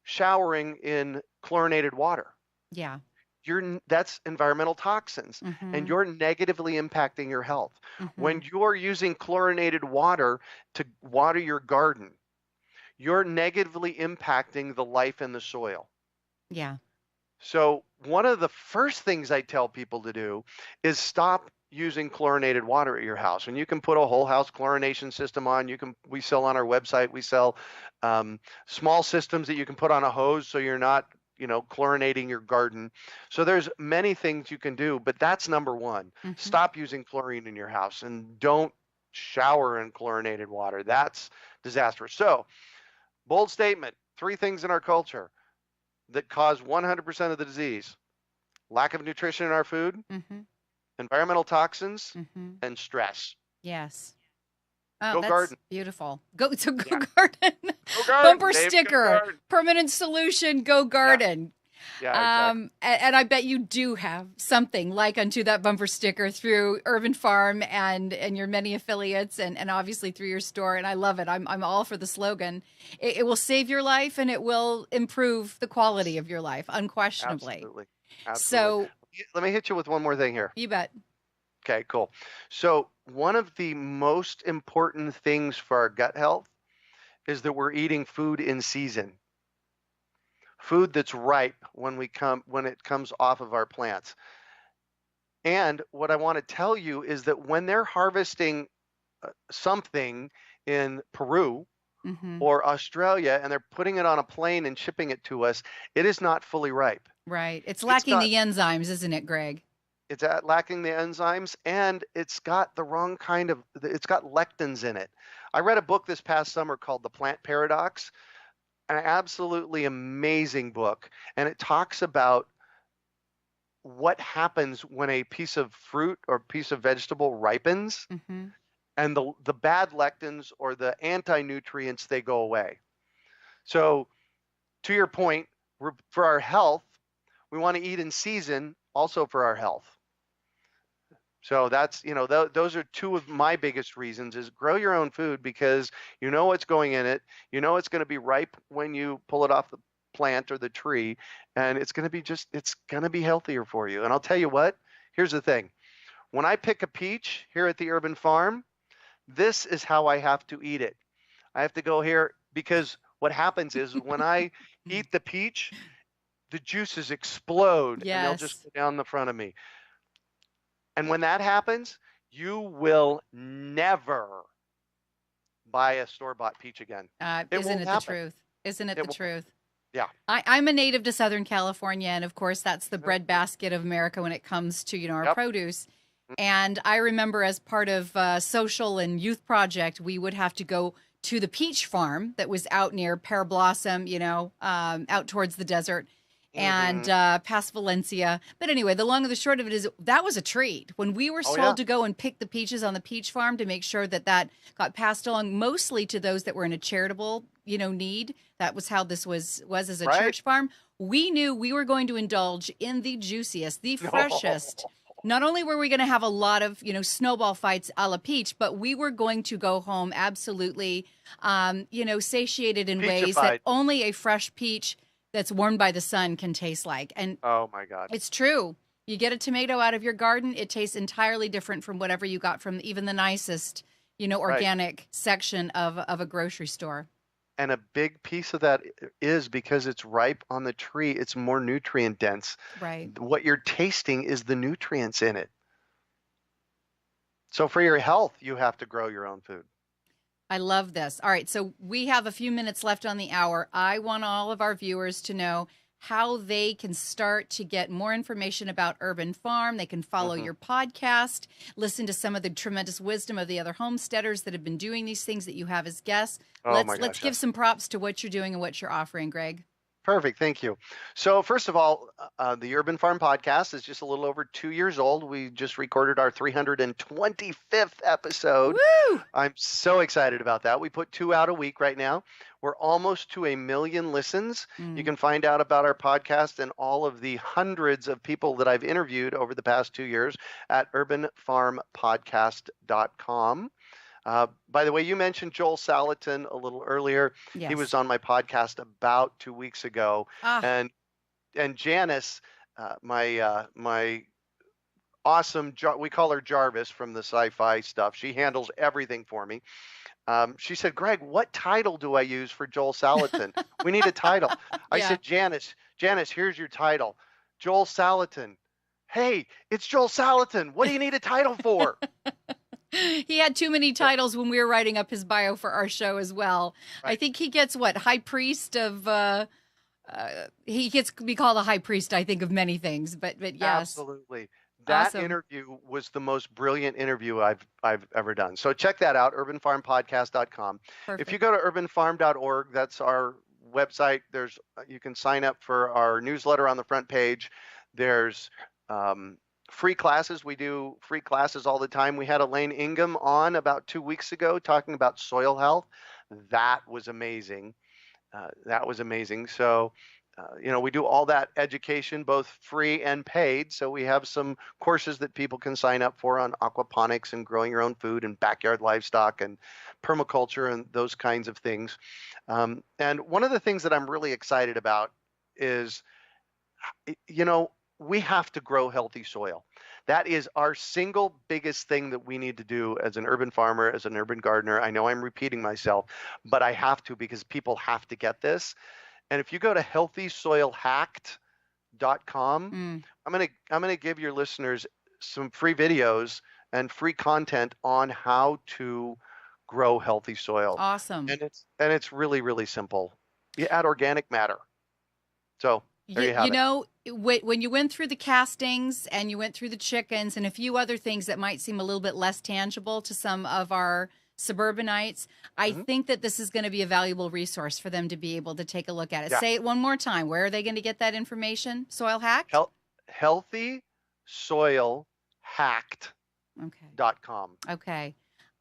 showering in chlorinated water, Yeah. that's environmental toxins, and Mm-hmm. you're negatively impacting your health. Mm-hmm. When you're using chlorinated water to water your garden, you're negatively impacting the life in the soil. Yeah. So one of the first things I tell people to do is stop using chlorinated water at your house. And you can put a whole house chlorination system on. We sell on our website. We sell small systems that you can put on a hose so you're not, chlorinating your garden. So there's many things you can do, but that's number 1. Mm-hmm. Stop using chlorine in your house and don't shower in chlorinated water. That's disastrous. So bold statement, 3 things in our culture that cause 100% of the disease: lack of nutrition in our food, Mm-hmm. environmental toxins, Mm-hmm. and stress. Yes. Oh, Go that's garden. beautiful. Go Yeah. garden. Go garden, Bumper Dave. Go sticker. garden. Permanent solution. Go garden. Yeah, exactly. And I bet you do have something like unto that bumper sticker through Irvin Farm and your many affiliates and obviously through your store. And I love it. I'm all for the slogan. It will save your life and it will improve the quality of your life, unquestionably. Absolutely. Absolutely. So Let me hit you with one more thing here. you bet. Okay, cool. So one of the most important things for our gut health is that we're eating food in season. Food that's ripe when it comes off of our plants. And what I want to tell you is that when they're harvesting something in Peru Mm-hmm. or Australia and they're putting it on a plane and shipping it to us, it is not fully ripe. Right. It's It's lacking got the enzymes, isn't it, Greg? it's lacking the enzymes, and it's got it's got lectins in it. I read a book this past summer called The Plant Paradox, an absolutely amazing book, and it talks about what happens when a piece of fruit or piece of vegetable ripens, Mm-hmm. and the bad lectins or the anti-nutrients, they go away. So to your point, for our health, we want to eat in season also for our health. So that's, those are 2 of my biggest reasons: is grow your own food because you know what's going in it. You know it's going to be ripe when you pull it off the plant or the tree, and it's going to be healthier for you. And I'll tell you what, here's the thing. When I pick a peach here at the Urban Farm, this is how I have to eat it. I have to go here because what happens is when I eat the peach, the juices explode and they'll just Yes. go down the front of me. And when that happens, you will never buy a store-bought peach again. It Isn't won't it the happen. truth? Isn't it It the won't. truth? Yeah. I'm a native to Southern California, and of course, that's the Yep. breadbasket of America when it comes to, our Yep. produce. And I remember as part of social and youth project, we would have to go to the peach farm that was out near Pear Blossom, out towards the desert and past Valencia. But anyway, the long and the short of it is that was a treat. When we were Oh, told yeah. to go and pick the peaches on the peach farm to make sure that got passed along mostly to those that were in a charitable, need. That was how this was as a Right. church farm. We knew we were going to indulge in the juiciest, the freshest. Not only were we going to have a lot of, snowball fights a la peach, but we were going to go home absolutely, satiated in ways that Peachified. only a fresh peach that's warmed by the sun can taste like. And Oh my God. it's true. You get a tomato out of your garden, it tastes entirely different from whatever you got from even the nicest, organic section of a grocery store. And a big piece of that is because it's ripe on the tree, it's more nutrient dense. Right. What you're tasting is the nutrients in it. So for your health, you have to grow your own food. I love this. All right, so we have a few minutes left on the hour. I want all of our viewers to know how they can start to get more information about Urban Farm. They can follow your podcast, listen to some of the tremendous wisdom of the other homesteaders that have been doing these things that you have as guests. Let's give some props to what you're doing and what you're offering, Greg. Perfect. Thank you. So first of all, the Urban Farm podcast is just a little over 2 years old. We just recorded our 325th episode. Woo! I'm so excited about that. We put 2 out a week right now. We're almost to 1 million listens. You can find out about our podcast and all of the hundreds of people that I've interviewed over the past 2 years at urbanfarmpodcast.com. By the way, you mentioned Joel Salatin a little earlier. Yes. He was on my podcast about 2 weeks ago, and Janice, my awesome, we call her Jarvis from the sci-fi stuff. She handles everything for me. She said, Greg, what title do I use for Joel Salatin? We need a title. I said, Janice, here's your title. Joel Salatin. Hey, it's Joel Salatin. What do you need a title for? He had too many titles when we were writing up his bio for our show as well. Right. I think he gets high priest of, he gets to be called a high priest, I think, of many things, but yes. Absolutely. That interview was the most brilliant interview I've ever done. So check that out, urbanfarmpodcast.com. If you go to urbanfarm.org, that's our website. You can sign up for our newsletter on the front page. There's free classes. We do free classes all the time. We had Elaine Ingham on about 2 weeks ago talking about soil health. That was amazing. So, we do all that education, both free and paid. So we have some courses that people can sign up for on aquaponics and growing your own food and backyard livestock and permaculture and those kinds of things. And one of the things that I'm really excited about is, we have to grow healthy soil. That is our single biggest thing that we need to do as an urban farmer, as an urban gardener. I know I'm repeating myself, but I have to because people have to get this. And if you go to healthysoilhacked.com, I'm gonna give your listeners some free videos and free content on how to grow healthy soil. Awesome. And it's really, really simple. You add organic matter. So there you have it. When you went through the castings and you went through the chickens and a few other things that might seem a little bit less tangible to some of our suburbanites, I think that this is going to be a valuable resource for them to be able to take a look at it. Yeah. Say it one more time. Where are they going to get that information? Soil Hacked? healthysoilhacked.com. Okay.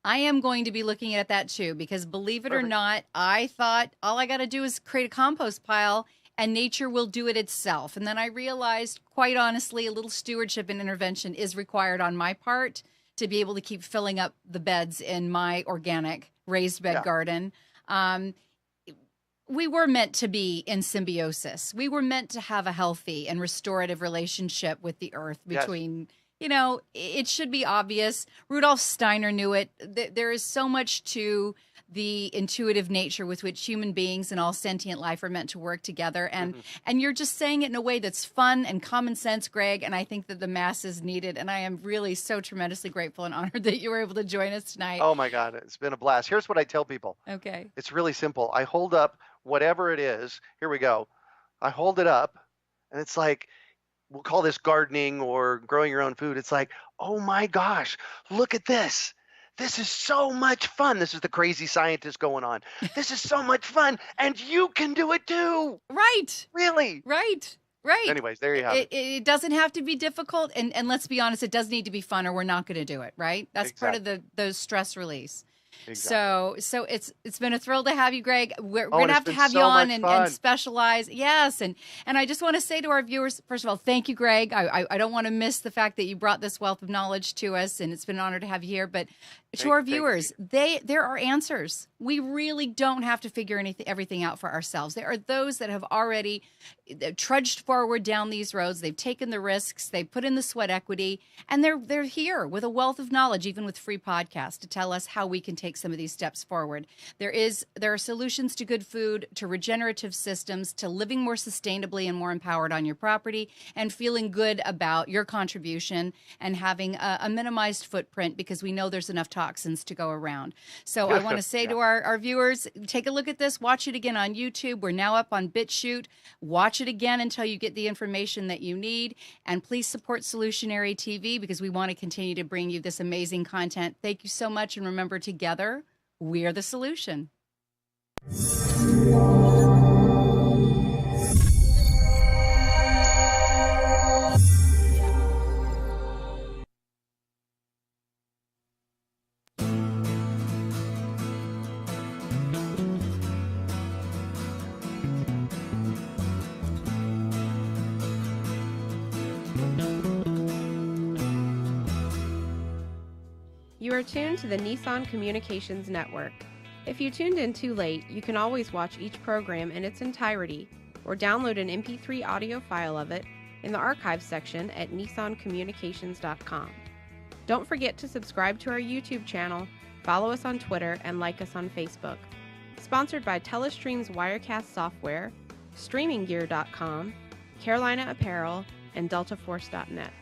I am going to be looking at that too, because believe it or not, I thought all I got to do is create a compost pile and nature will do it itself. And then I realized, quite honestly, a little stewardship and intervention is required on my part to be able to keep filling up the beds in my organic raised bed garden. We were meant to be in symbiosis. We were meant to have a healthy and restorative relationship with the earth between, it should be obvious. Rudolf Steiner knew it. There is so much to the intuitive nature with which human beings and all sentient life are meant to work together. And you're just saying it in a way that's fun and common sense, Greg, and I think that the masses need it. And I am really so tremendously grateful and honored that you were able to join us tonight. Oh my God, it's been a blast. Here's what I tell people. Okay. It's really simple. I hold up whatever it is. Here we go. I hold it up and it's like, we'll call this gardening or growing your own food. It's like, oh my gosh, look at this. This is so much fun. This is the crazy scientist going on. This is so much fun. And you can do it too. Right. Really? Right. Anyways, there you have it. It doesn't have to be difficult. And let's be honest, it does need to be fun or we're not going to do it. Right. That's part of the stress release. Exactly. So it's been a thrill to have you, Greg. We're going to have to have you on and specialize. Yes. And I just want to say to our viewers, first of all, thank you, Greg. I don't want to miss the fact that you brought this wealth of knowledge to us, and it's been an honor to have you here. But to our viewers, there are answers. we really don't have to figure everything out for ourselves. There are those that have already trudged forward down these roads. They've taken the risks, they've put in the sweat equity, and they're here with a wealth of knowledge, even with free podcasts, to tell us how we can take some of these steps forward. There are solutions to good food, to regenerative systems, to living more sustainably and more empowered on your property, and feeling good about your contribution and having a minimized footprint, because we know there's enough toxins to go around. So I want to say to our viewers, take a look at this, watch it again on YouTube. We're now up on BitChute. Watch it again until you get the information that you need. And please support Solutionary TV, because we want to continue to bring you this amazing content. Thank you so much. And remember, together, we're the solution. You are tuned to the Nissan Communications Network. If you tuned in too late, you can always watch each program in its entirety or download an MP3 audio file of it in the archives section at nissancommunications.com. Don't forget to subscribe to our YouTube channel, follow us on Twitter, and like us on Facebook. Sponsored by Telestream's Wirecast software, StreamingGear.com, Carolina Apparel, and DeltaForce.net.